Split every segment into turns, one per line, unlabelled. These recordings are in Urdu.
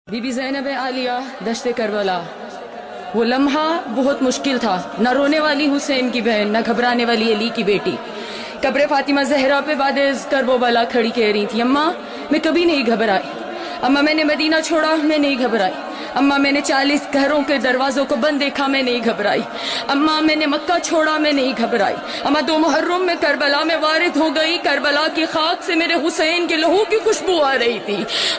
بی بی زینب عالیہ دشت کربلا، وہ لمحہ بہت مشکل تھا، نہ رونے والی حسین کی بہن، نہ گھبرانے والی علی کی بیٹی۔ قبر فاطمہ زہرا پہ بعد کربلا کھڑی کہہ رہی تھی، اماں میں کبھی نہیں گھبرائی، اماں میں نے مدینہ چھوڑا میں نہیں گھبرائی، اماں میں نے 40 گھروں کے دروازوں کو بند دیکھا میں نہیں گھبرائی، اماں میں نے مکہ چھوڑا میں نہیں گھبرائی، اماں 2 محرم میں کربلا میں وارد ہو گئی، کربلا کی خاک سے میرے حسین کے لہو کی خوشبو آ رہی تھی،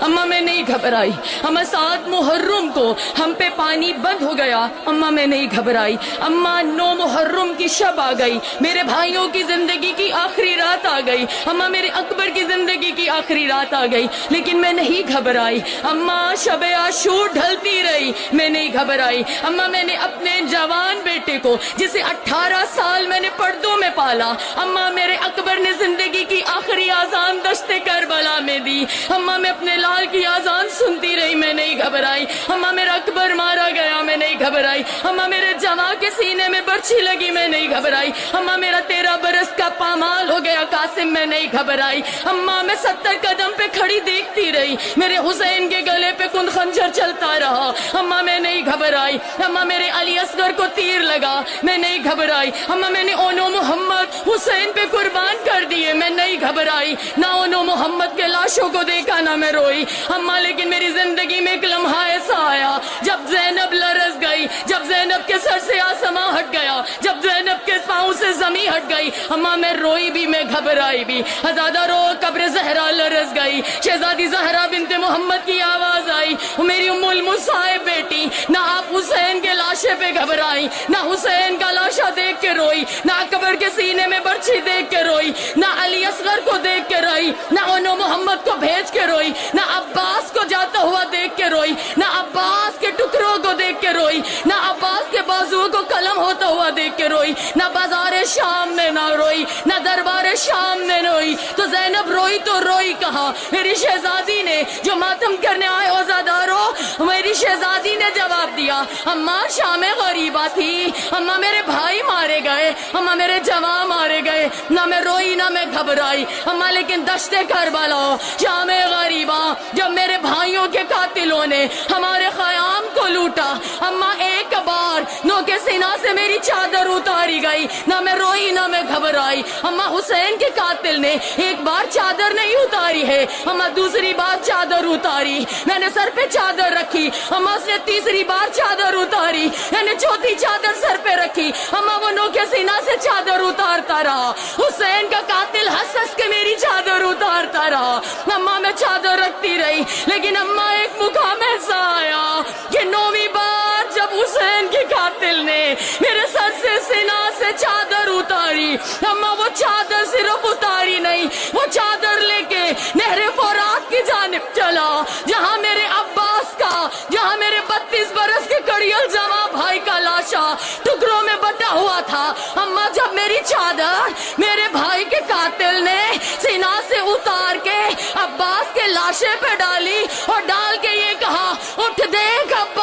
اماں میں نہیں گھبرائی، اماں 7 محرم کو ہم پہ پانی بند ہو گیا، اماں میں نہیں گھبرائی، اماں 9 محرم کی شب آ گئی، میرے بھائیوں کی زندگی کی آخری رات آ گئی، اماں میرے اکبر کی زندگی کی آخری رات آ گئی، لیکن میں نہیں گھبرائی، اماں شب عاشور ڈھلتی رہی میں نہیں گھبرائی، اماں میں نے اپنے جوان بیٹے کو جسے 18 سال میں نے پردوں میں پالا، اماں میرے اکبر نے زندگی کی آخری آذان دشت کربلا میں دی، اماں میں اپنے لال کی آذان سنتی رہی میں نہیں گھبرائی، اماں میرا اکبر مارا گیا میں نہیں گھبرائی، اماں میرے جواں کے سینے میں برچھی لگی میں نہیں گھبرائی، اماں میرا 13 برس کا پامال ہو گیا قاسم میں نہیں گھبرائی، اماں میں 70 قدم پہ کھڑی دیکھتی رہی میرے حسین کے گلے پہ کند خنجر چلتا رہا، اماں میں نہیں گھبرائی، اماں میرے علی اصغر کو تیر لگا میں نہیں گھبرائی، اماں میں نے اونو محمد حسین پہ قربان کر دیے میں نہیں گھبرائی، نہ اونو محمد کے لاشوں کو دیکھا نہ میں روئی، اماں لیکن میری زندگی میں ایک لمحہ ایسا آیا جب زینب لرز گئی، جب زینب کے سر سے آسماں ہٹ گیا، جب زینب کے پاؤں سے زمین ہٹ گئی، اماں میں روئی بھی میں گھبرائی بھی، ہزادہ رو قبر زہرا لرز گئی، شہزادی زہرا بنت محمد کی آواز آئی، میری ام المصائب بیٹی، نہ آپ حسین کے لاشے پہ گھبرائی، نہ حسین کا لاشا دیکھ کے روئی، نہ اکبر کے سینے میں برچھی دیکھ کے روئی، نہ علی اصغر کو دیکھ کے روئی، نہ اونو محمد کو بھیج کے روئی، نہ عباس کو جاتا ہوا دیکھ کے روئی، نہ عباس کے ٹکڑوں کو دیکھ کے روئی، نہ عباس کے بازو کو قلم ہوتا ہوا دیکھ کے روئی، نہ بازار شام میں نہ روئی، نہ دربار شام میں روئی، تو زینب روئی تو روئی کہاں؟ میری شہزادی نے جو ماتم کرنے آئے عزادارو، میری شہزادی نے جواب دیا، اماں شام غریبہ تھی، اماں میرے بھائی مارے گئے، اماں میرے جوان مارے گئے، نہ میں روئی نہ میں گھبرائی، اماں لیکن دشت کربلا شام غریبہ جب میرے بھائیوں کے قاتلوں نے ہمارے خیام کو لوٹا، اماں ایک بار نو کے سینہ سے میری چادر اتاری گئی، نہ میں روئی نہ میں گھبرائی، اماں حسین کے قاتل نے ایک بار چادر نہیں اتاری ہے، اماں دوسری بار چادر اتاری، میں نے سر پہ چادر رکھی، اماں اس نے تیسری بار چادر اتاری، میں نے چوتھی چادر سر پہ رکھی، اماں وہ نو کے سینہ سے چادر اتارتا رہا، حسین کا قاتل ہنس ہنس کے میری چادر اتارتا رہا، اماں میں چادر رکھتی رہی، لیکن اماں ایک مقام ایسا آیا کہ 9ویں بار جب حسین کے قاتل نے میرے سر سے سینہ سے چادر اتاری، اماں وہ چادر صرف اتاری نہیں، وہ چادر لے کے نہر فرات کی جانب چلا، جہاں میرے عباس کا، جہاں میرے 32 برس کے کڑیل جواں بھائی کا لاشا ٹکڑوں میں بٹا ہوا تھا، اماں جب میری چادر میرے بھائی کے قاتل نے سینہ سے اتار کے عباس کے لاشے پہ ڈالی اور ڈال کے یہ کہا، اٹھ دیکھ عباس